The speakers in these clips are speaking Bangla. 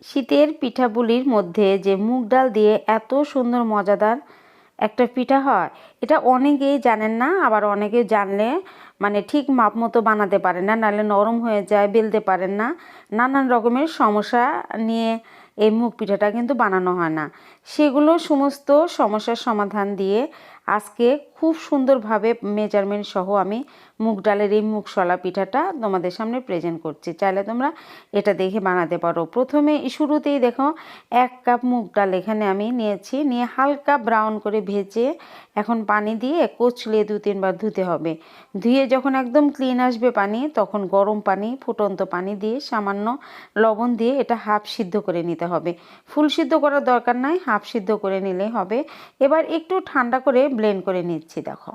শীতের পিঠাগুলির মধ্যে যে মুগ ডাল দিয়ে এত সুন্দর মজাদার একটা পিঠা হয়, এটা অনেকেই জানেন না, আবার অনেকে জানলে মানে ঠিক মাপ মতো বানাতে পারেন না, নাহলে নরম হয়ে যায়, বেলতে পারেন না, নানান রকমের সমস্যা নিয়ে এই মুগ পিঠাটা কিন্তু বানানো হয় না। সেগুলো সমস্ত সমস্যার সমাধান দিয়ে আজকে খুব সুন্দরভাবে মেজারমেন্ট সহ আমি মুগ ডালের এই মুগশলা পিঠাটা তোমাদের সামনে প্রেজেন্ট করছি। চাইলে তোমরা এটা দেখে বানাতে পারো। প্রথমে শুরুতেই দেখো 1 কাপ মুগ ডাল এখানে আমি নিয়েছি, নিয়ে হালকা ব্রাউন করে ভেজে এখন পানি দিয়ে কচলিয়ে 2-3 বার ধুতে হবে। ধুয়ে যখন একদম ক্লিন আসবে পানি, তখন গরম পানি, ফুটন্ত পানি দিয়ে সামান্য লবণ দিয়ে এটা হাফ সিদ্ধ করে নিতে হবে। ফুল সিদ্ধ করার দরকার নাই, হাফ সিদ্ধ করে নিলেই হবে। এবার একটু ঠান্ডা করে ব্লেন্ড করে নিচ্ছি। দেখো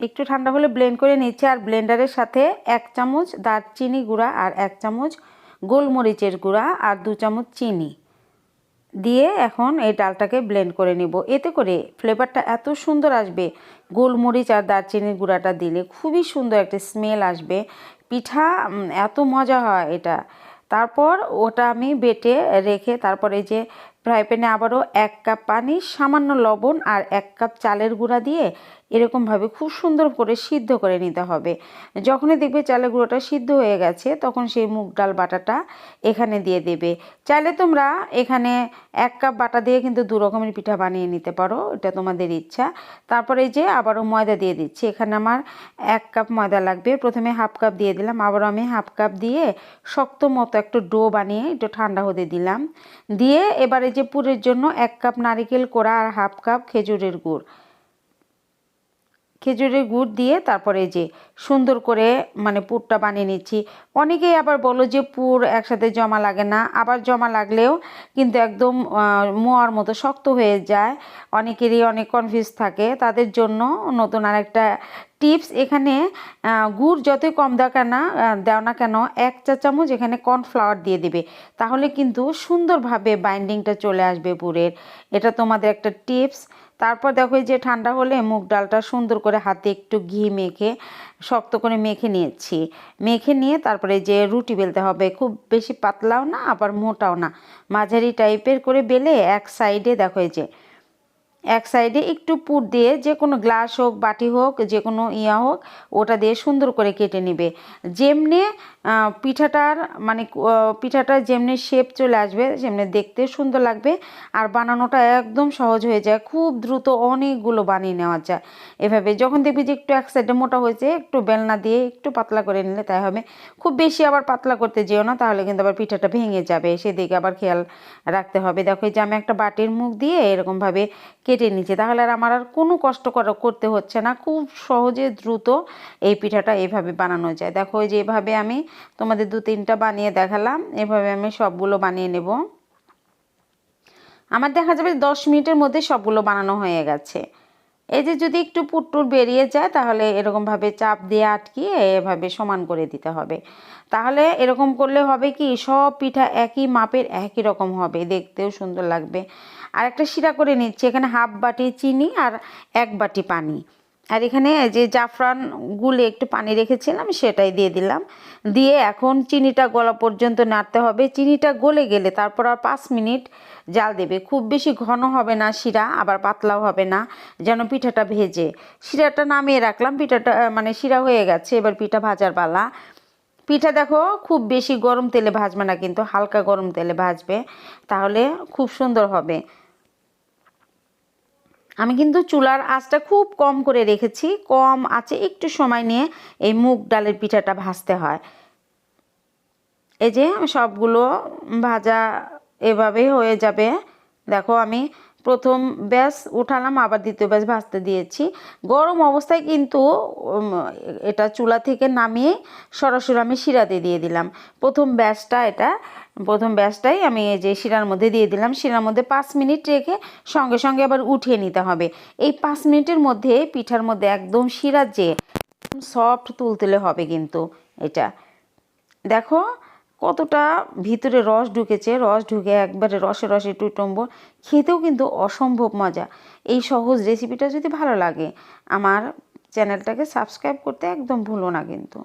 একটু ঠান্ডা হলে ব্লেন্ড করে নিচ্ছি, আর ব্লেন্ডারের সাথে 1 চামচ দারচিনি গুঁড়া আর 1 চামচ গোলমরিচের গুঁড়া আর 2 চামচ চিনি দিয়ে এখন এই ডালটাকে ব্লেন্ড করে নিব। এতে করে ফ্লেভারটা এত সুন্দর আসবে, গোলমরিচ আর দারচিনির গুঁড়াটা দিলে খুবই সুন্দর একটা স্মেল আসবে। পিঠা এত মজা হয় এটা। তারপর ওটা আমি বেটে রেখে তারপরে যে ফ্রাই প্যানে আবারও 1 কাপ পানি, সামান্য লবণ আর 1 কাপ চালের গুঁড়া দিয়ে এরকমভাবে খুব সুন্দর করে সিদ্ধ করে নিতে হবে। যখনই দেখবে চালের গুঁড়োটা সিদ্ধ হয়ে গেছে, তখন সেই মুগ ডাল বাটাটা এখানে দিয়ে দেবে। চাইলে তোমরা এখানে 1 কাপ বাটা দিয়ে কিন্তু 2 রকমের পিঠা বানিয়ে নিতে পারো, এটা তোমাদের ইচ্ছা। তারপরে এই যে আবারও ময়দা দিয়ে দিচ্ছি। এখানে আমার 1 কাপ ময়দা লাগবে। প্রথমে হাফ কাপ দিয়ে দিলাম, আবারও আমি হাফ কাপ দিয়ে শক্ত মতো একটু ডো বানিয়ে একটু ঠান্ডা হতে দিলাম। দিয়ে এবারে যে পুরের জন্য 1 কাপ নারকেল কোড়া আর হাফ কাপ খেজুরের গুড় দিয়ে তারপরে যে সুন্দর করে মানে পুরটা বানিয়ে নিচ্ছি। অনেকেই আবার বলো যে পুর একসাথে জমা লাগে না, আবার জমা লাগলেও কিন্তু একদম মোয়ার মতো শক্ত হয়ে যায়। অনেকেরই অনেক কনফিউজ থাকে, তাদের জন্য নতুন আরেকটা টিপস। এখানে গুড় যতই কম দাও না কেন 1 চা চামচ এখানে কর্নফ্লাওয়ার দিয়ে দিবে, তাহলে কিন্তু সুন্দরভাবে বাইন্ডিংটা চলে আসবে পুরের। এটা তোমাদের একটা টিপস। তারপর দেখো যে ঠান্ডা হলে মুগ ডালটা সুন্দর করে হাতে একটু ঘি মেখে শক্ত করে মেখে নিয়েছি। মেখে নিয়ে তারপরে যে রুটি বেলতে হবে, খুব বেশি পাতলাও না আবার মোটাও না, মাঝারি টাইপের করে বেলে এক সাইডে দেখো যে এক সাইডে একটু পুর দিয়ে, যে কোনো গ্লাস হোক বাটি হোক যে কোনো হোক, ওটা দিয়ে সুন্দর করে কেটে নেবে। যেমনি পিঠাটার যেমনি শেপ চলে আসবে, যেমনি দেখতে সুন্দর লাগবে, আর বানানোটা একদম সহজ হয়ে যায়, খুব দ্রুত অনেকগুলো বানিয়ে নেওয়া যায়। এভাবে যখন দেখবি যে একটু এক সাইডে মোটা হয়েছে, একটু বেলনা দিয়ে একটু পাতলা করে নিলে তাই হবে। খুব বেশি আবার পাতলা করতে যেও না, তাহলে কিন্তু আবার পিঠাটা ভেঙে যাবে, সেদিকে আবার খেয়াল রাখতে হবে। দেখো যে আমি একটা বাটির মুখ দিয়ে এরকমভাবে কেটে নিচ্ছি, তাহলে আর আমার আর কোনো কষ্ট করতে হচ্ছে না, খুব সহজে দ্রুত এই পিঠাটা এভাবে বানানো যায়। দেখো যে এভাবে আমি তোমাদের 2-3টা বানিয়ে দেখালাম, এভাবে আমি সবগুলো বানিয়ে নেব। আমার দেখা যাবে 10 মিনিটের মধ্যে সবগুলো বানানো হয়ে গেছে। এই যে যদি একটু পুট্টুর বেরিয়ে যায়, তাহলে এরকমভাবে চাপ দিয়ে আটকিয়ে এভাবে সমান করে দিতে হবে। তাহলে এরকম করলে হবে কি, সব পিঠা একই মাপের একই রকম হবে, দেখতেও সুন্দর লাগবে। আর একটা শিরা করে নিচ্ছি, এখানে হাফ বাটি চিনি আর 1 বাটি পানি, আর এখানে যে জাফরান গুলে একটু পানি রেখেছিলাম সেটাই দিয়ে দিলাম। দিয়ে এখন চিনিটা গলা পর্যন্ত নাড়তে হবে। চিনিটা গলে গেলে তারপর আর 5 মিনিট জাল দেবে। খুব বেশি ঘন হবে না শিরা, আবার পাতলাও হবে না, যেন পিঠাটা ভেজে। শিরাটা নামিয়ে রাখলাম, পিঠাটা মানে শিরা হয়ে গেছে। এবার পিঠা ভাজার পালা। পিঠা দেখো খুব বেশি গরম তেলে ভাজবে না, কিন্তু হালকা গরম তেলে ভাজবে, তাহলে খুব সুন্দর হবে। আমি কিন্তু চুলার আঁচটা খুব কম করে রেখেছি, কম আঁচে একটু সময় নিয়ে এই মুগ ডালের পিঠাটা ভাজতে হয়। এই যে সবগুলো ভাজা এভাবে হয়ে যাবে। দেখো আমি প্রথম ব্যাচ উঠালাম, আবার দ্বিতীয় ব্যাচ ভাজতে দিয়েছি। গরম অবস্থায় কিন্তু এটা চুলা থেকে নামিয়ে সরাসরি আমি শিরাতে দিয়ে দিলাম। প্রথম ব্যাচটাই আমি এই যে শিরার মধ্যে দিয়ে দিলাম। শিরার মধ্যে 5 মিনিট রেখে সঙ্গে সঙ্গে আবার উঠিয়ে নিতে হবে। এই 5 মিনিটের মধ্যে পিঠার মধ্যে একদম শিরা যে সফট তুলতুলে হবে কিন্তু এটা। দেখো কতটা ভিতরে রস ঢুকেছে, রস ঢুকে একবারে রসে রসে টুটম্ব, খেতেও কিন্তু অসম্ভব মজা। এই সহজ রেসিপিটা যদি ভালো লাগে, আমার চ্যানেলটাকে সাবস্ক্রাইব করতে একদম ভুলো না কিন্তু।